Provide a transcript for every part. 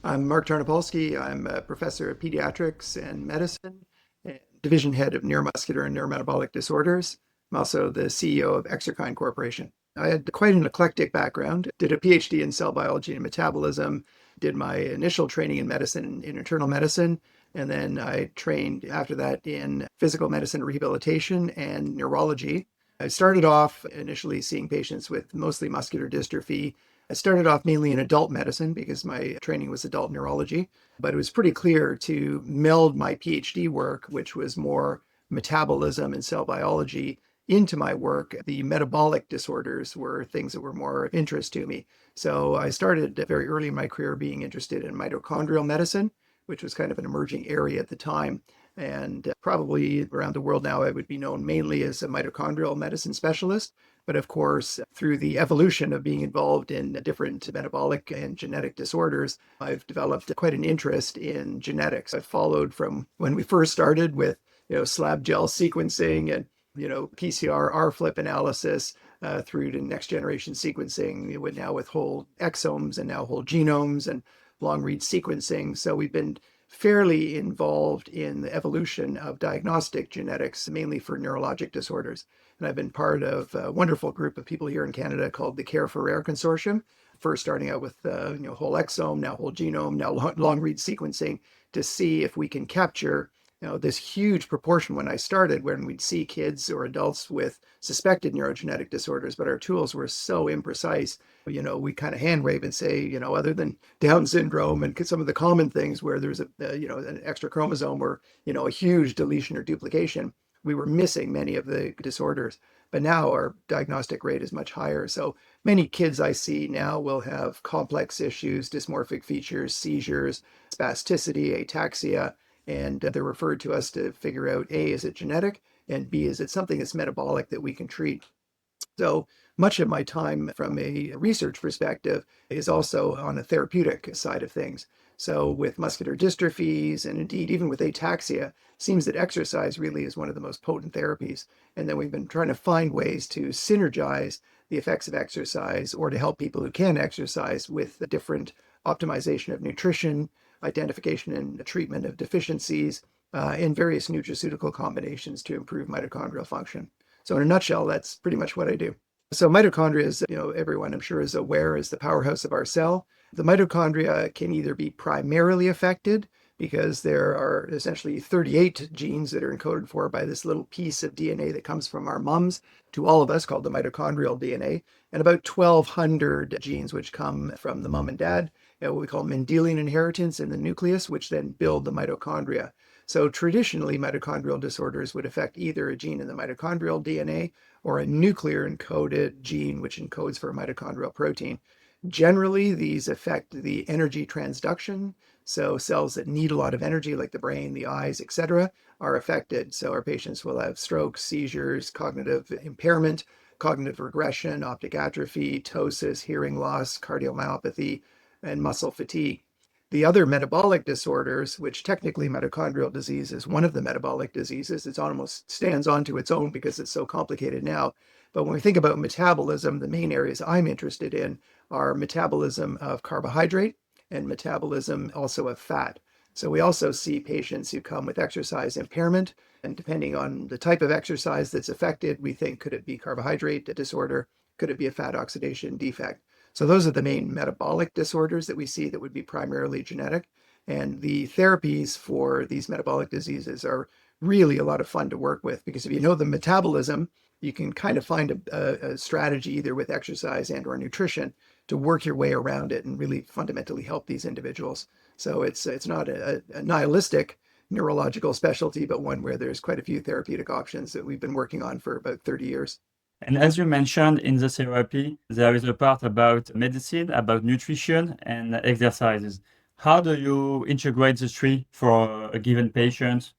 I'm Mark Tarnopolsky. I'm a professor of pediatrics and medicine, and division head of neuromuscular and neurometabolic disorders. I'm also the CEO of Exerkine Corporation. I had quite an eclectic background, did a PhD in cell biology and metabolism, did my initial training in medicine in internal medicine, and then I trained after that in physical medicine rehabilitation and neurology. I started off initially seeing patients with mostly muscular dystrophy. I started off mainly in adult medicine because my training was adult neurology, but it was pretty clear to meld my PhD work, which was more metabolism and cell biology, into my work. The metabolic disorders were things that were more of interest to me. So I started very early in my career being interested in mitochondrial medicine, which was kind of an emerging area at the time. And probably around the world now, I would be known mainly as a mitochondrial medicine specialist. But of course, through the evolution of being involved in different metabolic and genetic disorders, I've developed quite an interest in genetics. I've followed from when we first started with, slab gel sequencing and, PCR R-flip analysis through to next generation sequencing, now with whole exomes and now whole genomes and long read sequencing. So we've been fairly involved in the evolution of diagnostic genetics, mainly for neurologic disorders. And I've been part of a wonderful group of people here in Canada called the Care for Rare Consortium, first starting out with whole exome, now whole genome, now long read sequencing to see if we can capture this huge proportion. When I started, when we'd see kids or adults with suspected neurogenetic disorders, but our tools were so imprecise, we kind of hand wave and say, other than Down syndrome and some of the common things where there's an extra chromosome or, a huge deletion or duplication, we were missing many of the disorders. But now our diagnostic rate is much higher. So many kids I see now will have complex issues, dysmorphic features, seizures, spasticity, ataxia, and they're referred to us to figure out, A, is it genetic? And B, is it something that's metabolic that we can treat? So much of my time from a research perspective is also on the therapeutic side of things. So with muscular dystrophies and indeed even with ataxia, it seems that exercise really is one of the most potent therapies. And then we've been trying to find ways to synergize the effects of exercise or to help people who can exercise with the different optimization of nutrition, identification and treatment of deficiencies, and various nutraceutical combinations to improve mitochondrial function. So in a nutshell, that's pretty much what I do. So mitochondria, is, everyone I'm sure is aware, is the powerhouse of our cell. The mitochondria can either be primarily affected because there are essentially 38 genes that are encoded for by this little piece of DNA that comes from our mums to all of us called the mitochondrial DNA, and about 1,200 genes which come from the mom and dad, what we call Mendelian inheritance in the nucleus, which then build the mitochondria. So traditionally, mitochondrial disorders would affect either a gene in the mitochondrial DNA or a nuclear encoded gene which encodes for a mitochondrial protein. Generally, these affect the energy transduction. So cells that need a lot of energy, like the brain, the eyes, etc., are affected. So our patients will have strokes, seizures, cognitive impairment, cognitive regression, optic atrophy, ptosis, hearing loss, cardiomyopathy, and muscle fatigue. The other metabolic disorders, which technically mitochondrial disease is one of the metabolic diseases, it almost stands onto its own because it's so complicated now. But when we think about metabolism, the main areas I'm interested in are metabolism of carbohydrate and metabolism also of fat. So we also see patients who come with exercise impairment, and depending on the type of exercise that's affected, we think, could it be carbohydrate disorder? Could it be a fat oxidation defect? So those are the main metabolic disorders that we see that would be primarily genetic. And the therapies for these metabolic diseases are really a lot of fun to work with because if you know the metabolism, you can kind of find a strategy either with exercise and or nutrition to work your way around it and really fundamentally help these individuals. So it's not a nihilistic neurological specialty, but one where there's quite a few therapeutic options that we've been working on for about 30 years. And as you mentioned in the therapy, there is a part about medicine, about nutrition and exercises. How do you integrate the three for a given patient?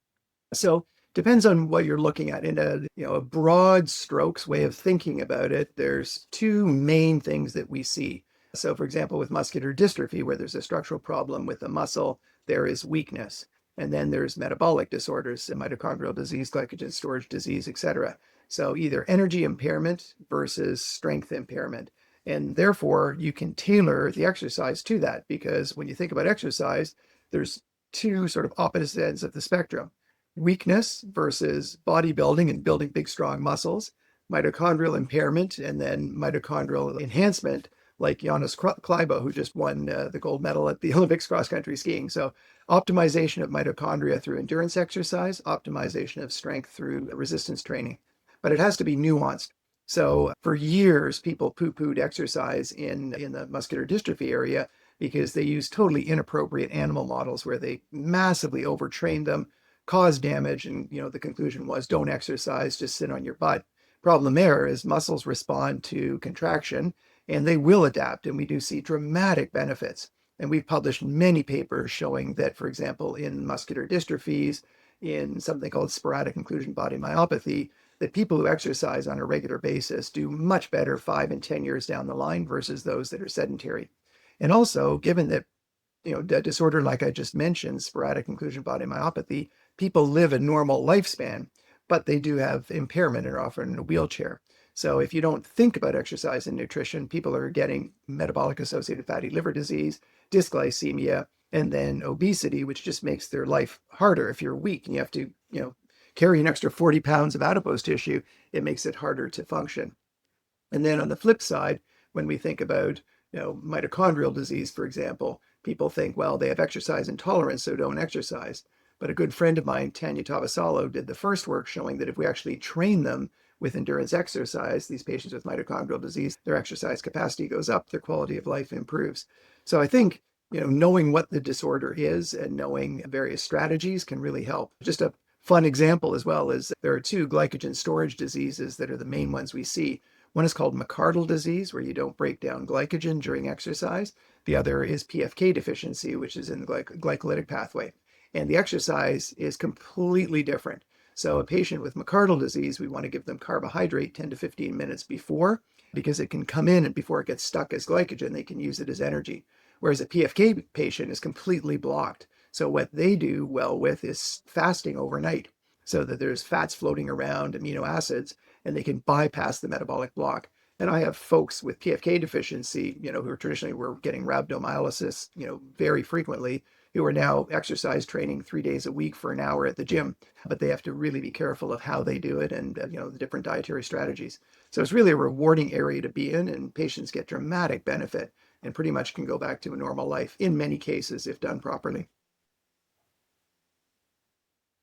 So depends on what you're looking at. In a broad strokes way of thinking about it, there's two main things that we see. So for example, with muscular dystrophy, where there's a structural problem with the muscle, there is weakness. And then there's metabolic disorders, mitochondrial disease, glycogen storage disease, etc. So either energy impairment versus strength impairment. And therefore, you can tailor the exercise to that, because when you think about exercise, there's two sort of opposite ends of the spectrum: weakness versus bodybuilding and building big, strong muscles, mitochondrial impairment, and then mitochondrial enhancement, like Jonas Kleibo, who just won the gold medal at the Olympics cross country skiing. So optimization of mitochondria through endurance exercise, optimization of strength through resistance training. But it has to be nuanced. So for years, people poo-pooed exercise in the muscular dystrophy area because they used totally inappropriate animal models where they massively overtrained them, caused damage, and the conclusion was don't exercise, just sit on your butt. Problem there is muscles respond to contraction and they will adapt, and we do see dramatic benefits. And we've published many papers showing that, for example, in muscular dystrophies, in something called sporadic inclusion body myopathy, that people who exercise on a regular basis do much better 5 and 10 years down the line versus those that are sedentary. And also, given that the disorder, like I just mentioned, sporadic inclusion body myopathy, people live a normal lifespan, but they do have impairment and are often in a wheelchair. So if you don't think about exercise and nutrition, people are getting metabolic associated fatty liver disease, dysglycemia, and then obesity, which just makes their life harder. If you're weak and you have to, carry an extra 40 pounds of adipose tissue, it makes it harder to function. And then on the flip side, when we think about mitochondrial disease, for example, people think, well, they have exercise intolerance, so don't exercise. But a good friend of mine, Tanya Tavasalo, did the first work showing that if we actually train them with endurance exercise, these patients with mitochondrial disease, their exercise capacity goes up, their quality of life improves. So I think knowing what the disorder is and knowing various strategies can really help. Just a fun example as well is there are two glycogen storage diseases that are the main ones we see. One is called McArdle disease, where you don't break down glycogen during exercise. The other is PFK deficiency, which is in the glycolytic pathway. And the exercise is completely different. So a patient with McArdle disease, we want to give them carbohydrate 10 to 15 minutes before, because it can come in and before it gets stuck as glycogen, they can use it as energy. Whereas a PFK patient is completely blocked. So what they do well with is fasting overnight, so that there's fats floating around, amino acids, and they can bypass the metabolic block. And I have folks with PFK deficiency, who are traditionally were getting rhabdomyolysis, very frequently, who are now exercise training 3 days a week for an hour at the gym. But they have to really be careful of how they do it and, the different dietary strategies. So it's really a rewarding area to be in, and patients get dramatic benefit and pretty much can go back to a normal life in many cases if done properly.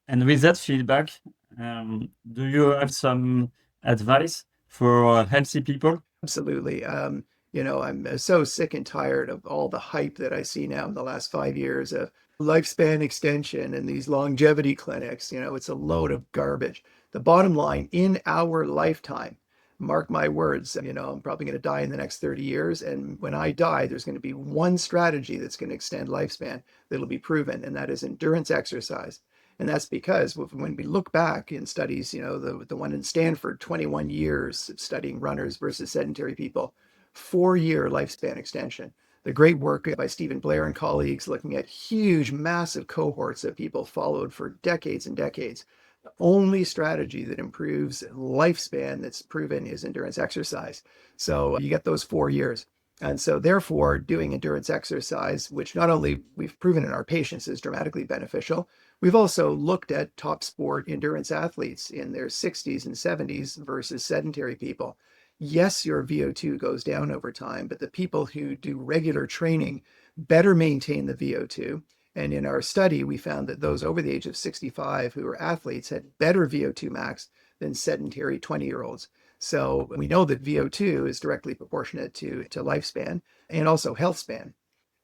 And with that feedback, do you have some advice for healthy people? Absolutely. I'm so sick and tired of all the hype that I see now in the last 5 years of lifespan extension and these longevity clinics. It's a load of garbage. The bottom line, in our lifetime, mark my words, I'm probably going to die in the next 30 years. And when I die, there's going to be one strategy that's going to extend lifespan that'll be proven, and that is endurance exercise. And that's because when we look back in studies, the one in Stanford, 21 years studying runners versus sedentary people, 4-year lifespan extension. The great work by Stephen Blair and colleagues looking at huge, massive cohorts of people followed for decades and decades. The only strategy that improves lifespan that's proven is endurance exercise. So you get those 4 years. And so therefore, doing endurance exercise, which not only we've proven in our patients is dramatically beneficial, we've also looked at top sport endurance athletes in their 60s and 70s versus sedentary people. Yes, your VO2 goes down over time, but the people who do regular training better maintain the VO2. And in our study, we found that those over the age of 65 who were athletes had better VO2 max than sedentary 20-year-olds. So we know that VO2 is directly proportionate to lifespan and also health span.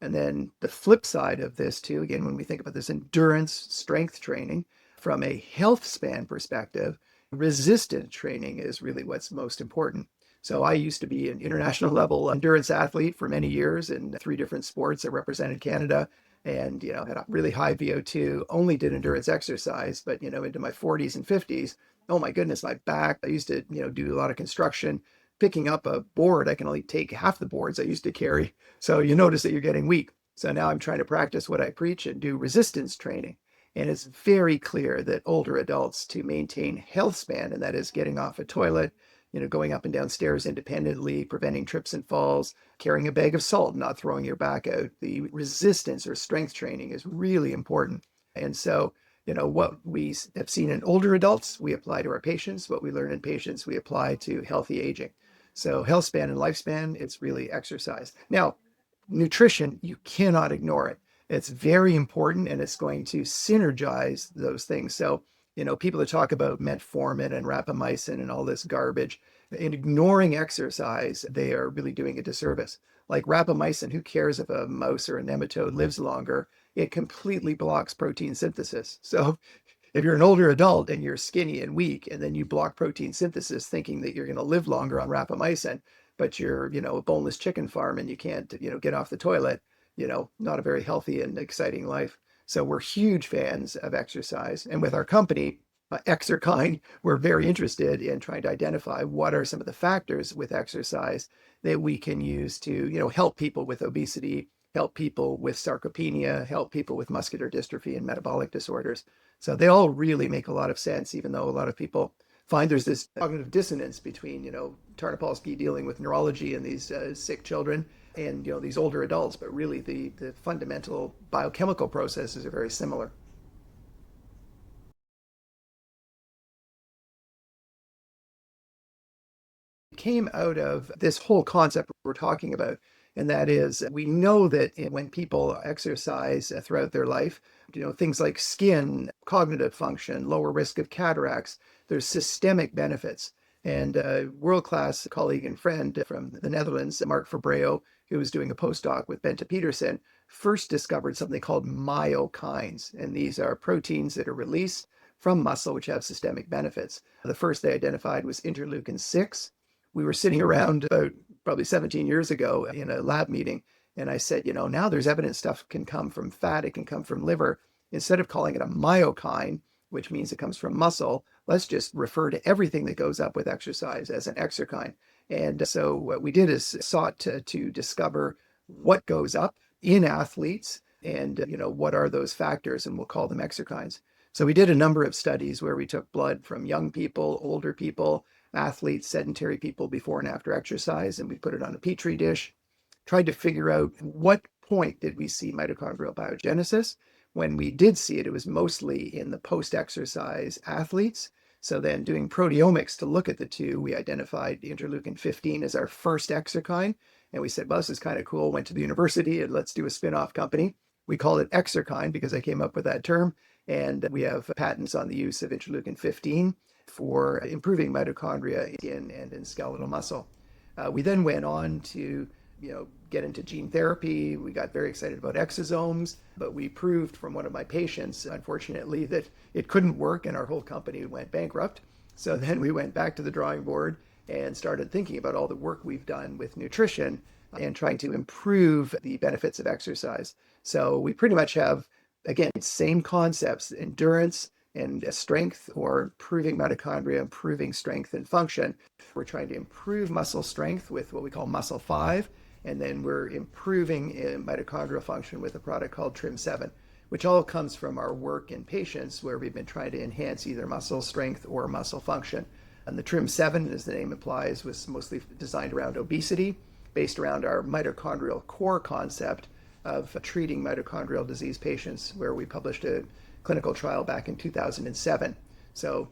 And then the flip side of this too, again, when we think about this endurance strength training from a health span perspective, resistance training is really what's most important. So I used to be an international level endurance athlete for many years in 3 different sports. I represented Canada and, had a really high VO2, only did endurance exercise, but, into my 40s and 50s, oh my goodness, my back, I used to, do a lot of construction. Picking up a board, I can only take half the boards I used to carry. So you notice that you're getting weak. So now I'm trying to practice what I preach and do resistance training. And it's very clear that older adults, to maintain health span, and that is getting off a toilet, going up and down stairs independently, preventing trips and falls, carrying a bag of salt, not throwing your back out. The resistance or strength training is really important. And so, what we have seen in older adults, we apply to our patients. What we learn in patients, we apply to healthy aging. So health span and lifespan, it's really exercise. Now, nutrition, you cannot ignore it. It's very important and it's going to synergize those things. So, people that talk about metformin and rapamycin and all this garbage, in ignoring exercise, they are really doing a disservice. Like rapamycin, who cares if a mouse or a nematode lives longer? It completely blocks protein synthesis. So if you're an older adult and you're skinny and weak, and then you block protein synthesis thinking that you're going to live longer on rapamycin, but you're, a boneless chicken farm and you can't, get off the toilet, not a very healthy and exciting life. So we're huge fans of exercise. And with our company, Exerkine, we're very interested in trying to identify what are some of the factors with exercise that we can use to, help people with obesity, help people with sarcopenia, help people with muscular dystrophy and metabolic disorders. So they all really make a lot of sense, even though a lot of people find there's this cognitive dissonance between, Tarnopolsky dealing with neurology and these sick children and, these older adults, but really the fundamental biochemical processes are very similar. Came out of this whole concept we're talking about. And that is, we know that when people exercise throughout their life, things like skin, cognitive function, lower risk of cataracts, there's systemic benefits. And a world-class colleague and friend from the Netherlands, Mark Fabreo, who was doing a postdoc with Bente Peterson, first discovered something called myokines. And these are proteins that are released from muscle, which have systemic benefits. The first they identified was interleukin 6. We were sitting around about probably 17 years ago in a lab meeting. And I said, now there's evidence stuff can come from fat, it can come from liver. Instead of calling it a myokine, which means it comes from muscle, let's just refer to everything that goes up with exercise as an exerkine. And so what we did is sought to discover what goes up in athletes and, what are those factors, and we'll call them exerkines. So we did a number of studies where we took blood from young people, older people, athletes, sedentary people before and after exercise, and we put it on a petri dish, tried to figure out what point did we see mitochondrial biogenesis. When we did see it, it was mostly in the post-exercise athletes. So then doing proteomics to look at the two, we identified interleukin 15 as our first exerkine. And we said, well, this is kind of cool. Went to the university and let's do a spin-off company. We called it Exerkine because I came up with that term. And we have patents on the use of interleukin 15 for improving mitochondria in skeletal muscle. We then went on to get into gene therapy. We got very excited about exosomes, but we proved from one of my patients, unfortunately, that it couldn't work and our whole company went bankrupt. So then we went back to the drawing board and started thinking about all the work we've done with nutrition and trying to improve the benefits of exercise. So we pretty much have, again, same concepts, endurance and strength, or improving mitochondria, improving strength and function. We're trying to improve muscle strength with what we call muscle 5, and then we're improving mitochondrial function with a product called TRIM7, which all comes from our work in patients where we've been trying to enhance either muscle strength or muscle function. And the TRIM7, as the name implies, was mostly designed around obesity, based around our mitochondrial core concept of treating mitochondrial disease patients, where we published a clinical trial back in 2007. So,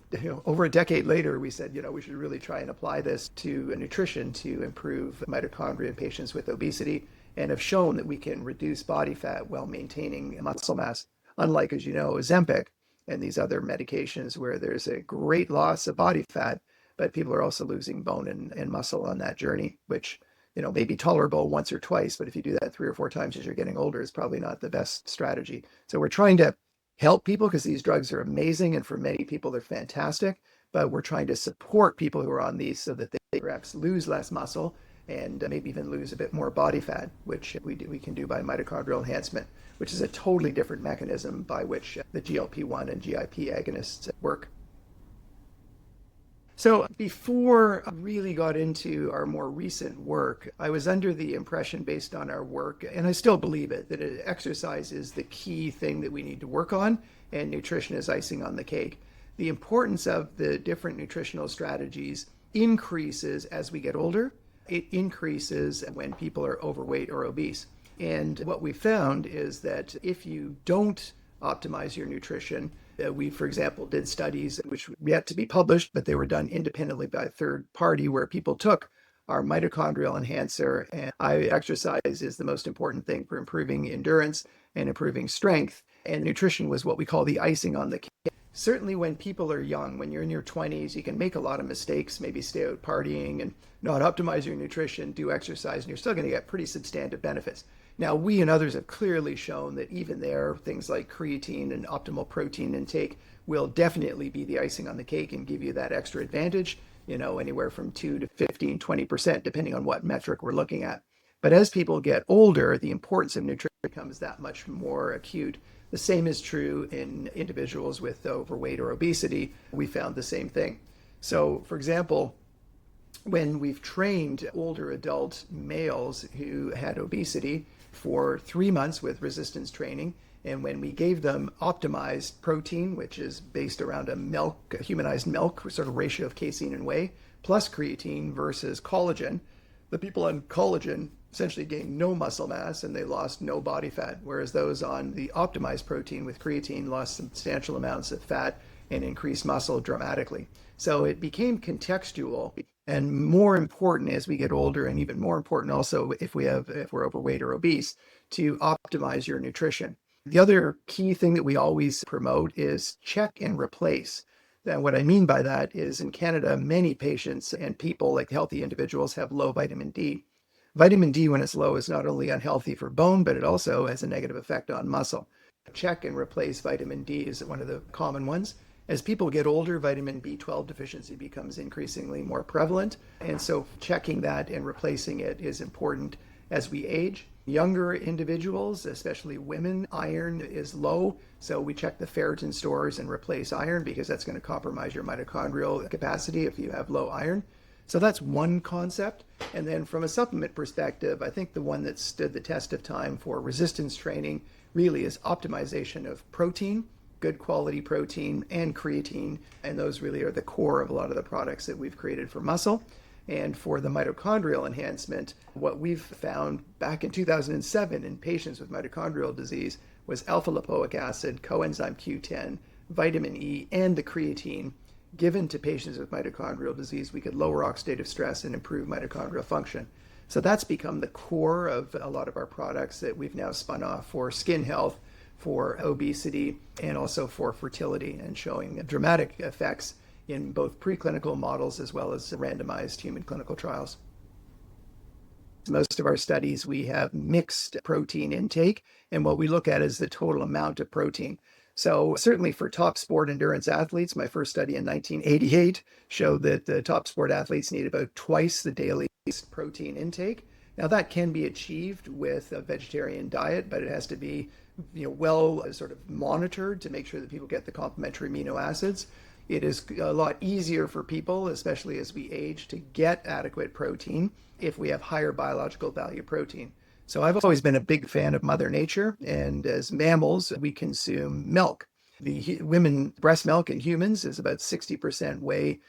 over a decade later, we said, we should really try and apply this to nutrition to improve mitochondria in patients with obesity, and have shown that we can reduce body fat while maintaining muscle mass, unlike, as you know, Ozempic and these other medications where there's a great loss of body fat, but people are also losing bone and muscle on that journey, which may be tolerable once or twice, but if you do that 3 or 4 times as you're getting older, it's probably not the best strategy. So we're trying to help people because these drugs are amazing, and for many people they're fantastic, but we're trying to support people who are on these so that they perhaps lose less muscle and maybe even lose a bit more body fat, which we can do by mitochondrial enhancement, which is a totally different mechanism by which the GLP-1 and GIP agonists work. So before I really got into our more recent work, I was under the impression, based on our work, and I still believe it, that exercise is the key thing that we need to work on, and nutrition is icing on the cake. The importance of the different nutritional strategies increases as we get older. It increases when people are overweight or obese. And what we found is that if you don't optimize your nutrition, we, for example, did studies which were yet to be published, but they were done independently by a third party where people took our mitochondrial enhancer, and exercise is the most important thing for improving endurance and improving strength. And nutrition was what we call the icing on the cake. Certainly when people are young, when you're in your 20s, you can make a lot of mistakes, maybe stay out partying and not optimize your nutrition, do exercise, and you're still going to get pretty substantive benefits. Now, we and others have clearly shown that even there, things like creatine and optimal protein intake will definitely be the icing on the cake and give you that extra advantage, anywhere from 2 to 15, 20%, depending on what metric we're looking at. But as people get older, the importance of nutrition becomes that much more acute. The same is true in individuals with overweight or obesity. We found the same thing. So, for example, when we've trained older adult males who had obesity for 3 months with resistance training, and when we gave them optimized protein, which is based around a humanized milk, sort of ratio of casein and whey, plus creatine versus collagen, the people on collagen essentially gained no muscle mass and they lost no body fat, whereas those on the optimized protein with creatine lost substantial amounts of fat and increased muscle dramatically. So it became contextual and more important as we get older, and even more important also if we're overweight or obese, to optimize your nutrition. The other key thing that we always promote is check and replace. And what I mean by that is in Canada, many patients and people, like healthy individuals, have low vitamin D. Vitamin D, when it's low, is not only unhealthy for bone, but it also has a negative effect on muscle. Check and replace vitamin D is one of the common ones. As people get older, vitamin B12 deficiency becomes increasingly more prevalent. And so checking that and replacing it is important as we age. Younger individuals, especially women, iron is low. So we check the ferritin stores and replace iron because that's going to compromise your mitochondrial capacity if you have low iron. So that's one concept. And then from a supplement perspective, I think the one that stood the test of time for resistance training really is optimization of protein, good quality protein, and creatine. And those really are the core of a lot of the products that we've created for muscle. And for the mitochondrial enhancement, what we've found back in 2007 in patients with mitochondrial disease was alpha-lipoic acid, coenzyme Q10, vitamin E, and the creatine given to patients with mitochondrial disease. We could lower oxidative stress and improve mitochondrial function. So that's become the core of a lot of our products that we've now spun off for skin health, for obesity, and also for fertility, and showing dramatic effects in both preclinical models as well as randomized human clinical trials. Most of our studies, we have mixed protein intake, and what we look at is the total amount of protein. So certainly for top sport endurance athletes, my first study in 1988 showed that the top sport athletes need about twice the daily protein intake. Now that can be achieved with a vegetarian diet, but it has to be well sort of monitored to make sure that people get the complementary amino acids. It is a lot easier for people, especially as we age, to get adequate protein if we have higher biological value protein. So I've always been a big fan of Mother Nature, and as mammals, we consume milk. The women breast milk in humans is about 60% whey,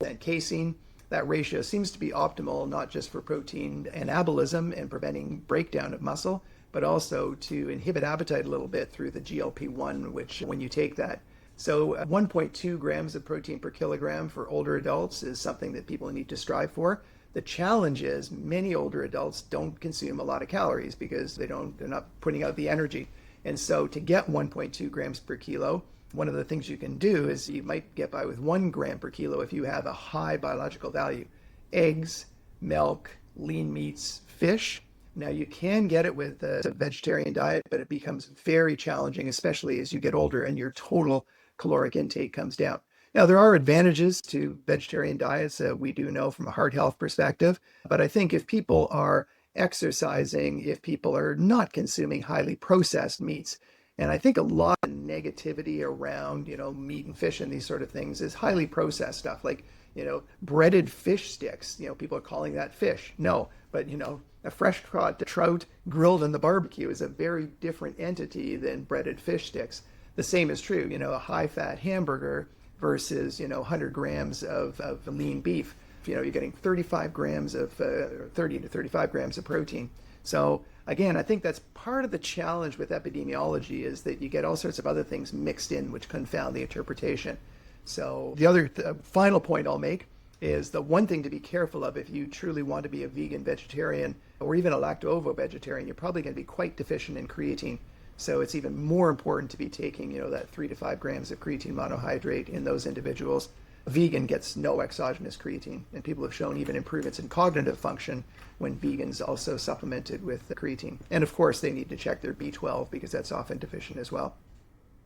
40% casein. That ratio seems to be optimal, not just for protein anabolism and preventing breakdown of muscle, but also to inhibit appetite a little bit through the GLP-1, which when you take that. So 1.2 grams of protein per kilogram for older adults is something that people need to strive for. The challenge is many older adults don't consume a lot of calories because they're not putting out the energy. And so to get 1.2 grams per kilo, one of the things you can do is you might get by with 1 gram per kilo if you have a high biological value. Eggs, milk, lean meats, fish. Now you can get it with a vegetarian diet, but it becomes very challenging, especially as you get older and your total caloric intake comes down. Now, there are advantages to vegetarian diets that we do know from a heart health perspective, but I think if people are exercising, if people are not consuming highly processed meats, and I think a lot of negativity around, meat and fish and these sort of things is highly processed stuff, like, breaded fish sticks. People are calling that fish. No, but, a fresh caught trout grilled in the barbecue is a very different entity than breaded fish sticks. The same is true, a high-fat hamburger versus 100 grams of lean beef. you're getting 35 grams of 30 to 35 grams of protein. So again, I think that's part of the challenge with epidemiology, is that you get all sorts of other things mixed in which confound the interpretation. So the other final point I'll make is the one thing to be careful of if you truly want to be a vegan vegetarian or even a lacto-ovo vegetarian, you're probably going to be quite deficient in creatine. So it's even more important to be taking, that 3 to 5 grams of creatine monohydrate in those individuals. A vegan gets no exogenous creatine, and people have shown even improvements in cognitive function when vegans also supplemented with the creatine. And of course, they need to check their B12 because that's often deficient as well.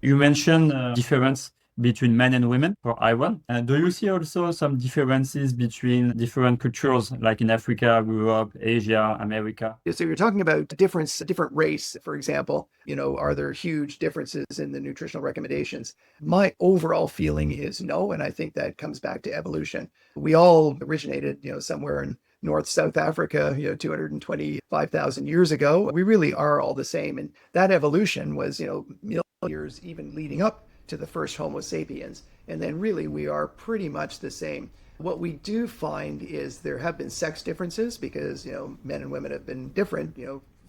You mentioned difference between men and women for iron. Do you see also some differences between different cultures, like in Africa, Europe, Asia, America? So you're talking about different race, for example, are there huge differences in the nutritional recommendations? My overall feeling is no, and I think that comes back to evolution. We all originated, somewhere in South Africa, 225,000 years ago. We really are all the same. And that evolution was, million years even leading up to the first Homo sapiens. And then really we are pretty much the same. What we do find is there have been sex differences because, men and women have been different,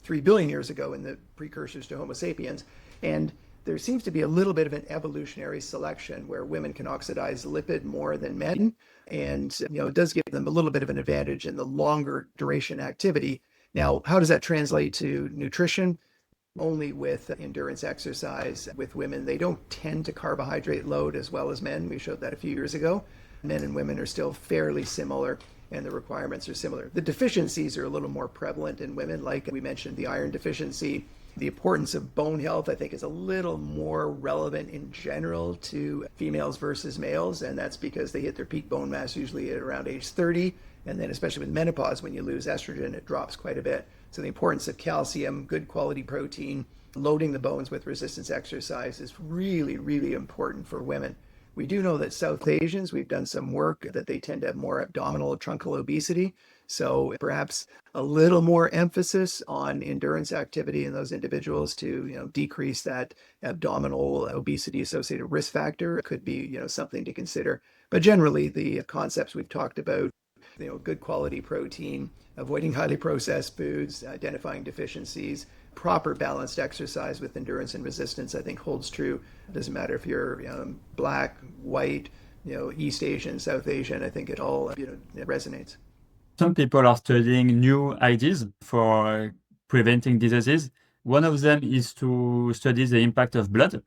3 billion years ago in the precursors to Homo sapiens. And there seems to be a little bit of an evolutionary selection where women can oxidize lipid more than men. And, it does give them a little bit of an advantage in the longer duration activity. Now, how does that translate to nutrition? Only with endurance exercise. With women, they don't tend to carbohydrate load as well as men. We showed that a few years ago. Men and women are still fairly similar, and the requirements are similar. The deficiencies are a little more prevalent in women, like we mentioned, the iron deficiency. The importance of bone health, I think, is a little more relevant in general to females versus males, and that's because they hit their peak bone mass usually at around age 30, and then especially with menopause, when you lose estrogen, it drops quite a bit. So the importance of calcium, good quality protein, loading the bones with resistance exercise is really, really important for women. We do know that South Asians, we've done some work that they tend to have more abdominal truncal obesity. So perhaps a little more emphasis on endurance activity in those individuals to, decrease that abdominal obesity associated risk factor could be, something to consider. But generally, the concepts we've talked about, good quality protein, avoiding highly processed foods, identifying deficiencies, proper balanced exercise with endurance and resistance, I think holds true. It doesn't matter if you're black, white, East Asian, South Asian, I think it all it resonates. Some people are studying new ideas for preventing diseases. One of them is to study the impact of blood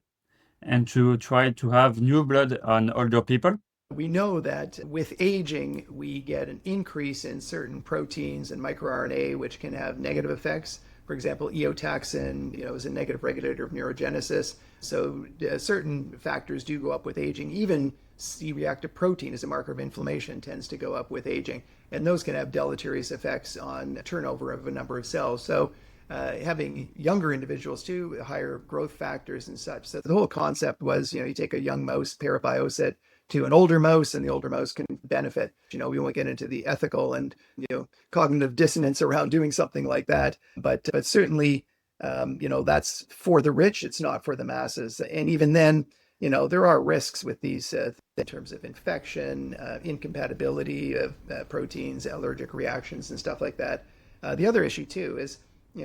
and to try to have new blood on older people. We know that with aging, we get an increase in certain proteins and microRNA, which can have negative effects. For example, eotaxin, is a negative regulator of neurogenesis. So certain factors do go up with aging. Even C-reactive protein is a marker of inflammation, tends to go up with aging. And those can have deleterious effects on turnover of a number of cells. So having younger individuals too, higher growth factors and such. So the whole concept was, you take a young mouse, parabiosit, to an older mouse, and the older mouse can benefit. We won't get into the ethical and cognitive dissonance around doing something like that, but certainly that's for the rich. It's not for the masses. And even then, there are risks with these in terms of infection, incompatibility of proteins, allergic reactions, and stuff like that. The other issue too is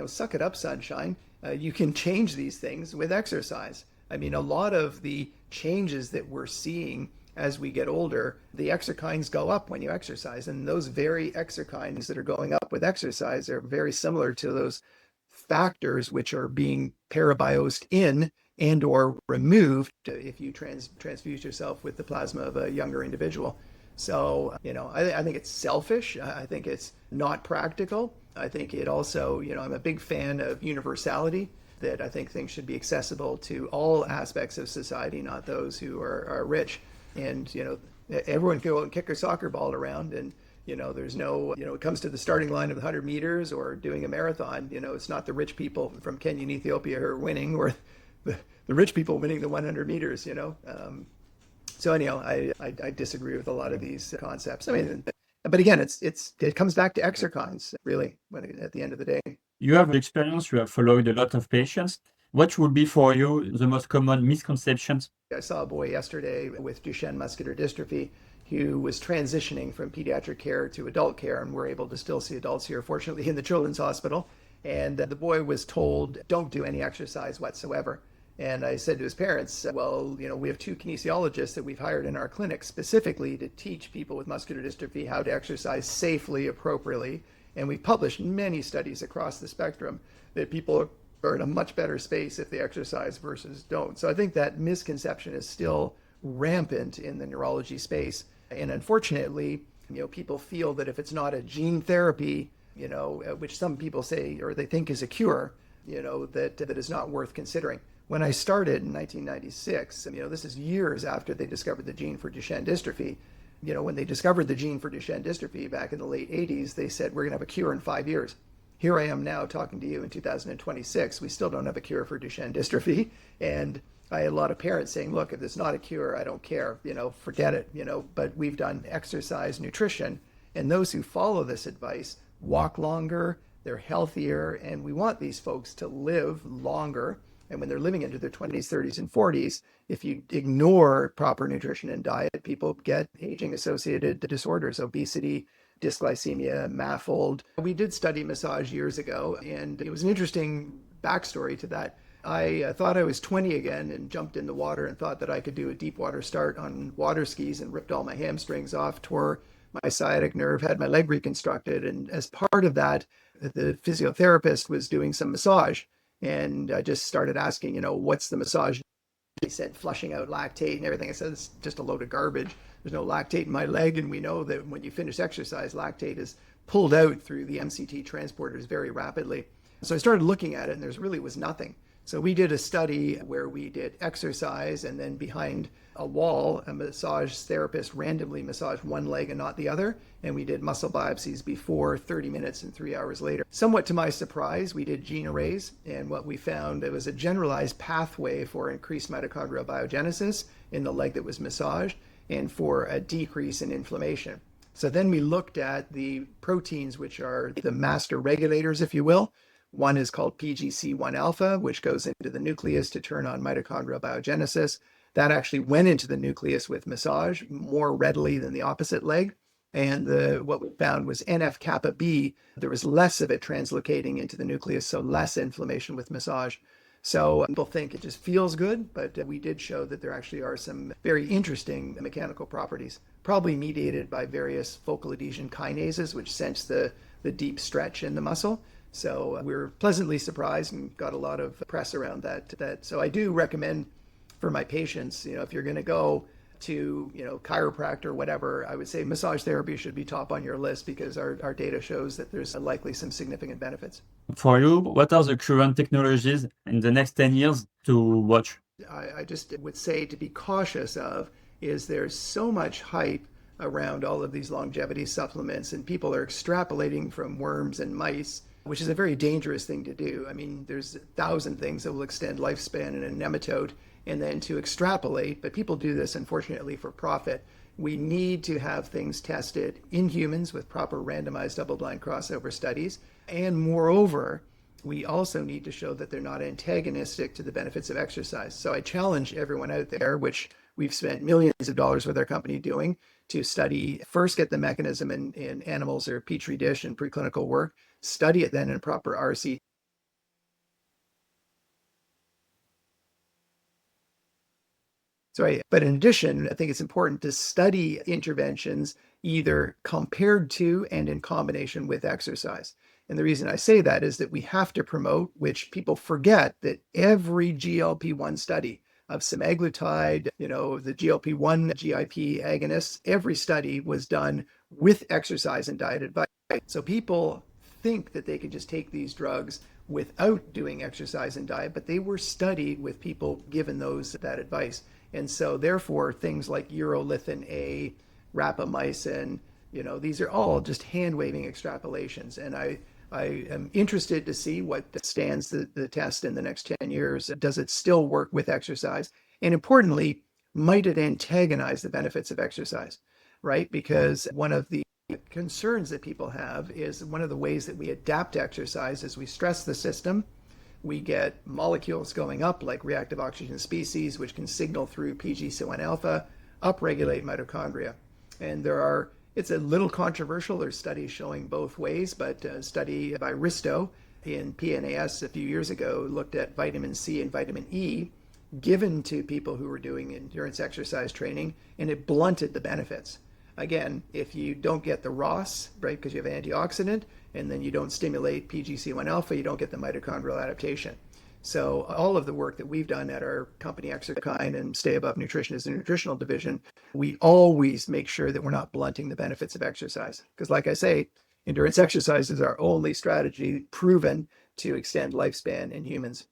suck it up, sunshine. You can change these things with exercise. I mean, a lot of the changes that we're seeing as we get older, the exerkines go up when you exercise. And those very exerkines that are going up with exercise are very similar to those factors which are being parabiosed in and or removed if you transfuse yourself with the plasma of a younger individual. So, I think it's selfish. I think it's not practical. I think it also, I'm a big fan of universality, that I think things should be accessible to all aspects of society, not those who are rich. And, everyone can go out and kick a soccer ball around, and, there's no, it comes to the starting line of the 100 meters or doing a marathon, it's not the rich people from Kenya and Ethiopia who are winning, or the rich people winning the 100 meters, So anyhow, I disagree with a lot of these concepts. I mean, but again, it comes back to exerkines, really, at the end of the day. You have experience, you have followed a lot of patients. What would be for you the most common misconceptions? I saw a boy yesterday with Duchenne muscular dystrophy. who was transitioning from pediatric care to adult care, and we're able to still see adults here, fortunately, in the Children's Hospital. And the boy was told, don't do any exercise whatsoever. And I said to his parents, well, we have two kinesiologists that we've hired in our clinic specifically to teach people with muscular dystrophy how to exercise safely, appropriately. And we've published many studies across the spectrum that people are in a much better space if they exercise versus don't. So I think that misconception is still rampant in the neurology space. And unfortunately, people feel that if it's not a gene therapy, which some people say or they think is a cure, that is not worth considering. When I started in 1996, this is years after they discovered the gene for Duchenne dystrophy. When they discovered the gene for Duchenne dystrophy back in the late 80s, they said, we're going to have a cure in 5 years. Here I am now talking to you in 2026. We still don't have a cure for Duchenne dystrophy. And I had a lot of parents saying, look, if it's not a cure, I don't care, forget it, but we've done exercise, nutrition, and those who follow this advice walk longer, they're healthier, and we want these folks to live longer. And when they're living into their 20s, 30s, and 40s, if you ignore proper nutrition and diet, people get aging-associated disorders, obesity, dysglycemia, MAFLD. We did study massage years ago, and it was an interesting backstory to that. I thought I was 20 again and jumped in the water and thought that I could do a deep water start on water skis and ripped all my hamstrings off, tore my sciatic nerve, had my leg reconstructed. And as part of that, the physiotherapist was doing some massage. And I just started asking, what's the massage? He said, flushing out lactate and everything. I said, it's just a load of garbage. There's no lactate in my leg. And we know that when you finish exercise, lactate is pulled out through the MCT transporters very rapidly. So I started looking at it and there really was nothing. So we did a study where we did exercise and then behind a wall, a massage therapist randomly massaged one leg and not the other. And we did muscle biopsies before, 30 minutes and 3 hours later. Somewhat to my surprise, we did gene arrays. And what we found, it was a generalized pathway for increased mitochondrial biogenesis in the leg that was massaged and for a decrease in inflammation. So then we looked at the proteins, which are the master regulators, if you will. One is called PGC1 alpha, which goes into the nucleus to turn on mitochondrial biogenesis. That actually went into the nucleus with massage more readily than the opposite leg. And what we found was NF kappa B, there was less of it translocating into the nucleus, so less inflammation with massage. So people think it just feels good, but we did show that there actually are some very interesting mechanical properties, probably mediated by various focal adhesion kinases, which sense the deep stretch in the muscle. So we were pleasantly surprised and got a lot of press around that. So I do recommend for my patients, if you're going to go to, chiropractor or whatever, I would say massage therapy should be top on your list because our data shows that there's likely some significant benefits. For you, what are the current technologies in the next 10 years to watch? I just would say to be cautious of is there's so much hype around all of these longevity supplements and people are extrapolating from worms and mice, which is a very dangerous thing to do. I mean, there's 1,000 things that will extend lifespan in a nematode, and then to extrapolate, but people do this, unfortunately, for profit. We need to have things tested in humans with proper randomized double-blind crossover studies. And moreover, we also need to show that they're not antagonistic to the benefits of exercise. So I challenge everyone out there, which we've spent millions of dollars with our company doing, to study, first get the mechanism in animals or petri dish and preclinical work, study it then in proper RC. But in addition, I think it's important to study interventions either compared to and in combination with exercise. And the reason I say that is that we have to promote, which people forget, that every GLP-1 study of semaglutide, the GLP-1 GIP agonists, every study was done with exercise and diet advice. So people think that they can just take these drugs without doing exercise and diet, but they were studied with people given that advice. And so therefore, things like urolithin A, rapamycin, these are all just hand-waving extrapolations. And I am interested to see what stands the test in the next 10 years. Does it still work with exercise? And importantly, might it antagonize the benefits of exercise, right? Because one of the concerns that people have is one of the ways that we adapt to exercise is we stress the system. We get molecules going up like reactive oxygen species, which can signal through PGC1 alpha, upregulate mitochondria. And it's a little controversial. There's studies showing both ways, but a study by Risto in PNAS a few years ago looked at vitamin C and vitamin E given to people who were doing endurance exercise training, and it blunted the benefits. Again, if you don't get the ROS, right, because you have antioxidant, and then you don't stimulate PGC1 alpha, you don't get the mitochondrial adaptation. So all of the work that we've done at our company Exerkine and Stay Above Nutrition is a nutritional division. We always make sure that we're not blunting the benefits of exercise. Because like I say, endurance exercise is our only strategy proven to extend lifespan in humans.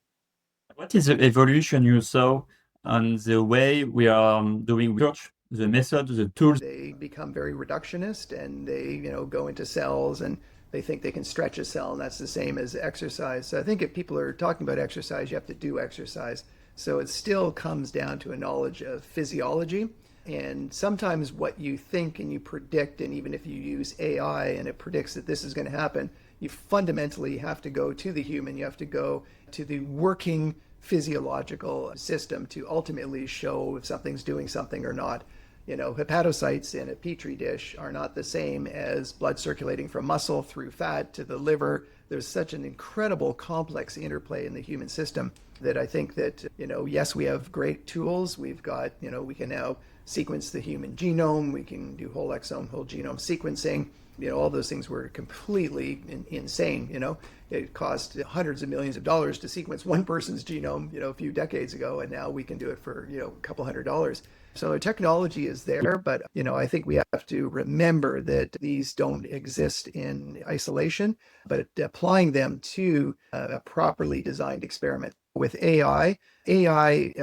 What is the evolution you saw on the way we are doing research, the method, the tools? They become very reductionist and they, go into cells and they think they can stretch a cell, and that's the same as exercise. So I think if people are talking about exercise, you have to do exercise. So it still comes down to a knowledge of physiology. And sometimes what you think and you predict, and even if you use AI and it predicts that this is going to happen, you fundamentally have to go to the human. You have to go to the working physiological system to ultimately show if something's doing something or not. Hepatocytes in a petri dish are not the same as blood circulating from muscle through fat to the liver. There's such an incredible complex interplay in the human system that I think that, yes, we have great tools. We've got, we can now sequence the human genome. We can do whole exome, whole genome sequencing. All those things were completely insane. It cost hundreds of millions of dollars to sequence one person's genome, a few decades ago, and now we can do it for, a couple $100. So the technology is there, but, I think we have to remember that these don't exist in isolation, but applying them to a properly designed experiment. With AI,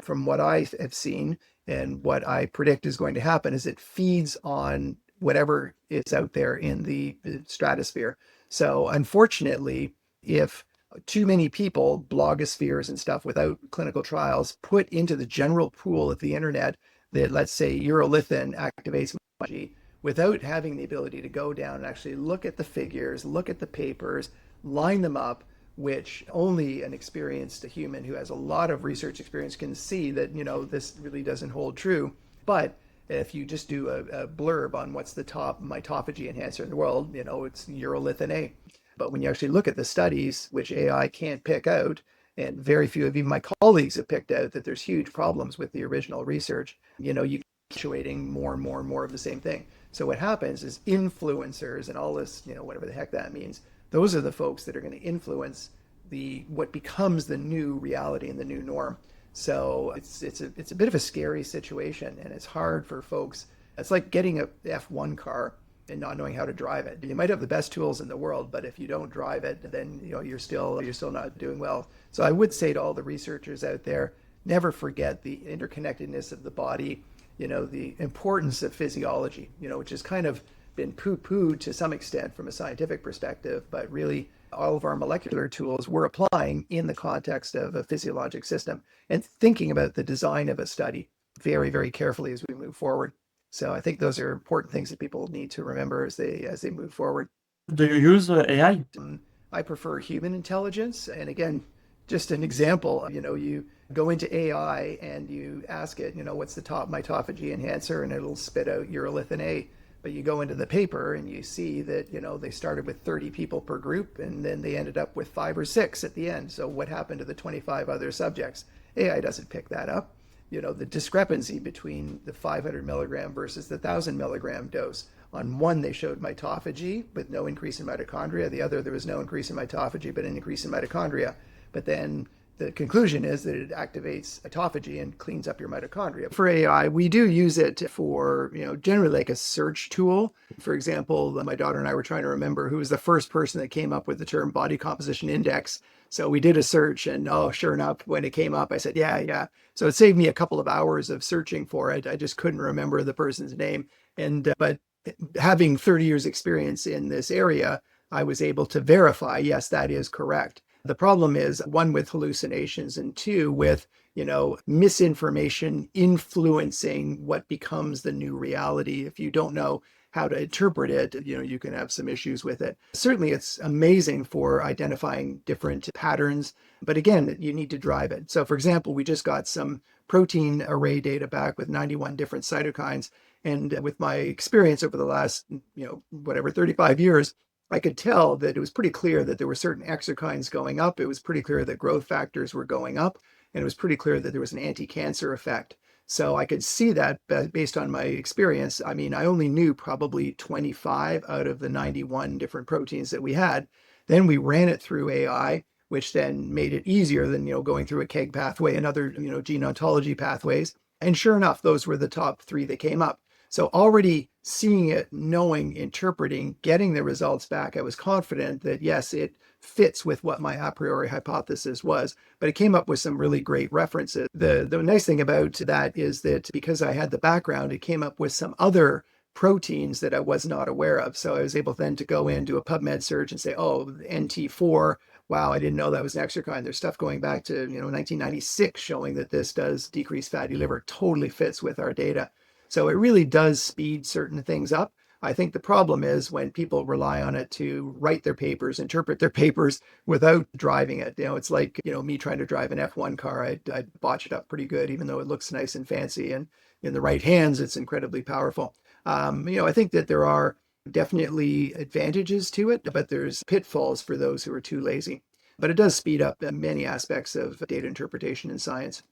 from what I have seen and what I predict is going to happen, is it feeds on whatever is out there in the stratosphere. So unfortunately, if too many people, blogospheres and stuff without clinical trials, put into the general pool of the internet that, let's say, urolithin activates biology, without having the ability to go down and actually look at the figures, look at the papers, line them up, which only an experienced human who has a lot of research experience can see that, this really doesn't hold true. But if you just do a blurb on what's the top mitophagy enhancer in the world, it's urolithin A. But when you actually look at the studies, which AI can't pick out, and very few of even my colleagues have picked out that there's huge problems with the original research, you keep actuating more and more and more of the same thing. So what happens is influencers and all this, whatever the heck that means, those are the folks that are going to influence what becomes the new reality and the new norm. So it's a bit of a scary situation, and it's hard for folks. It's like getting a F1 car and not knowing how to drive it. You might have the best tools in the world, but if you don't drive it, then you're still not doing well. So I would say to all the researchers out there, never forget the interconnectedness of the body, the importance of physiology, which has kind of been poo-pooed to some extent from a scientific perspective, but really all of our molecular tools we're applying in the context of a physiologic system and thinking about the design of a study very, very carefully as we move forward. So I think those are important things that people need to remember as they move forward. Do you use AI? I prefer human intelligence. And again, just an example, you go into AI and you ask it, what's the top mitophagy enhancer, and it'll spit out urolithin A. But you go into the paper and you see that, they started with 30 people per group and then they ended up with 5 or 6 at the end. So what happened to the 25 other subjects? AI doesn't pick that up. The discrepancy between the 500 milligram versus the 1,000 milligram dose. On one, they showed mitophagy, but no increase in mitochondria. The other, there was no increase in mitophagy, but an increase in mitochondria. But then the conclusion is that it activates autophagy and cleans up your mitochondria. For AI, we do use it for, generally like a search tool. For example, my daughter and I were trying to remember who was the first person that came up with the term body composition index. So we did a search and, sure enough, when it came up, I said, yeah. So it saved me a couple of hours of searching for it. I just couldn't remember the person's name. But having 30 years experience in this area, I was able to verify, yes, that is correct. The problem is, one, with hallucinations, and two, with, misinformation influencing what becomes the new reality. If you don't know how to interpret it, you can have some issues with it. Certainly, it's amazing for identifying different patterns, but again, you need to drive it. So for example, we just got some protein array data back with 91 different cytokines. And with my experience over the last, 35 years, I could tell that it was pretty clear that there were certain exokines going up. It was pretty clear that growth factors were going up, and it was pretty clear that there was an anti-cancer effect. So I could see that based on my experience. I mean, I only knew probably 25 out of the 91 different proteins that we had. Then we ran it through AI, which then made it easier than, going through a KEGG pathway and other, gene ontology pathways. And sure enough, those were the top three that came up. So already seeing it, knowing, interpreting, getting the results back, I was confident that yes, it fits with what my a priori hypothesis was, but it came up with some really great references. The nice thing about that is that because I had the background, it came up with some other proteins that I was not aware of. So I was able then to go in, do a PubMed search and say, oh, NT4, wow, I didn't know that was an exokine. There's stuff going back to 1996 showing that this does decrease fatty liver. Totally fits with our data. So it really does speed certain things up. I think the problem is when people rely on it to write their papers, interpret their papers without driving it. It's like, me trying to drive an F1 car. I'd botch it up pretty good, even though it looks nice and fancy. And in the right hands, it's incredibly powerful. I think that there are definitely advantages to it, but there's pitfalls for those who are too lazy. But it does speed up many aspects of data interpretation in science.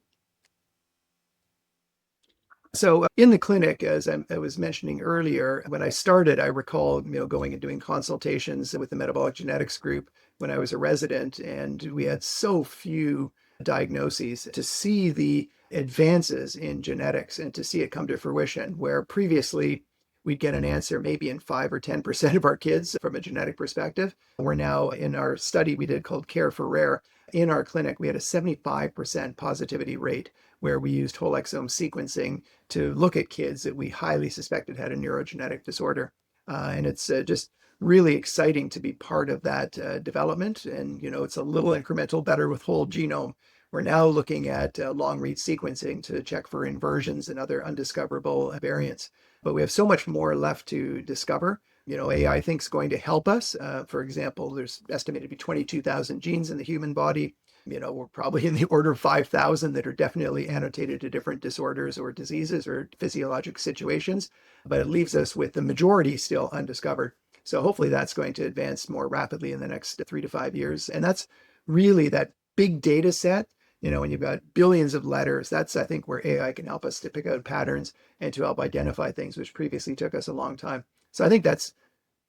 So in the clinic, as I was mentioning earlier, when I started, I recall, going and doing consultations with the metabolic genetics group when I was a resident, and we had so few diagnoses. To see the advances in genetics and to see it come to fruition, where previously we'd get an answer maybe in 5 or 10% of our kids from a genetic perspective. We're now in our study we did called Care for Rare. In our clinic, we had a 75% positivity rate where we used whole exome sequencing to look at kids that we highly suspected had a neurogenetic disorder. And it's just really exciting to be part of that development. And, it's a little incremental better with whole genome. We're now looking at long read sequencing to check for inversions and other undiscoverable variants. But we have so much more left to discover. AI I think is going to help us. For example, there's estimated to be 22,000 genes in the human body. We're probably in the order of 5,000 that are definitely annotated to different disorders or diseases or physiologic situations, but it leaves us with the majority still undiscovered. So hopefully that's going to advance more rapidly in the next 3 to 5 years. And that's really that big data set, when you've got billions of letters, that's, I think, where AI can help us to pick out patterns and to help identify things which previously took us a long time. So I think that's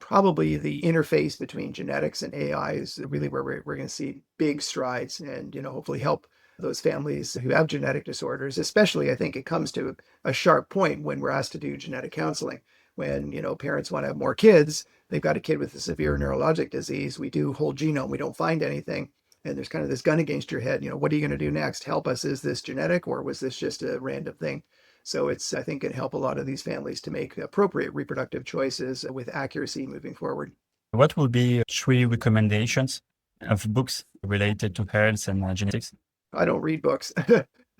probably the interface between genetics and AI is really where we're going to see big strides and, hopefully help those families who have genetic disorders. Especially, I think it comes to a sharp point when we're asked to do genetic counseling. When, parents want to have more kids, they've got a kid with a severe neurologic disease. We do whole genome. We don't find anything. And there's kind of this gun against your head. What are you going to do next? Help us. Is this genetic or was this just a random thing? So it's, I think, it help a lot of these families to make appropriate reproductive choices with accuracy moving forward. What would be 3 recommendations of books related to health and genetics? I don't read books.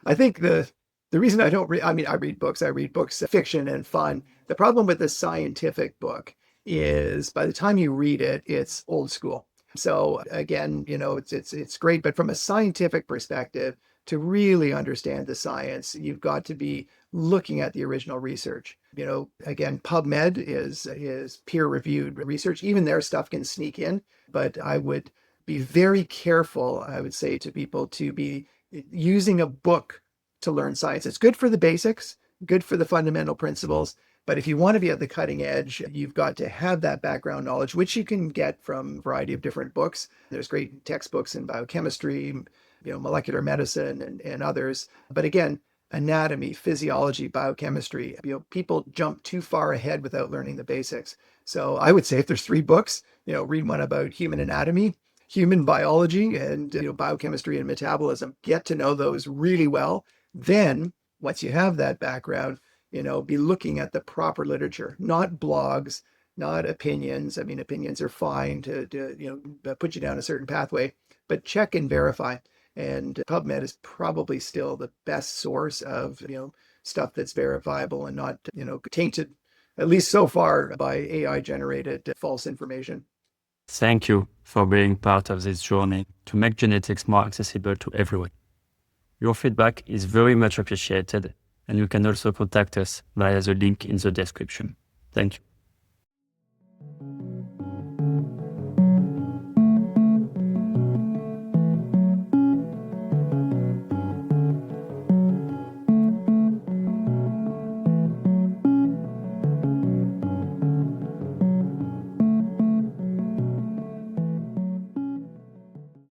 I think the reason I don't read, I read books, fiction and fun. The problem with the scientific book is by the time you read it, it's old school. So again, it's great, but from a scientific perspective, to really understand the science, you've got to be looking at the original research. Again, PubMed is peer-reviewed research. Even their stuff can sneak in, but I would be very careful, I would say to people, to be using a book to learn science. It's good for the basics, good for the fundamental principles, but if you want to be at the cutting edge, you've got to have that background knowledge, which you can get from a variety of different books. There's great textbooks in biochemistry, molecular medicine and others. But again, anatomy, physiology, biochemistry, people jump too far ahead without learning the basics. So I would say if there's 3 books, read one about human anatomy, human biology, and biochemistry and metabolism. Get to know those really well. Then once you have that background, be looking at the proper literature, not blogs, not opinions. Opinions are fine to put you down a certain pathway, but check and verify. And PubMed is probably still the best source of, stuff that's verifiable and not, tainted at least so far, by AI-generated false information. Thank you for being part of this journey to make genetics more accessible to everyone. Your feedback is very much appreciated, and you can also contact us via the link in the description. Thank you.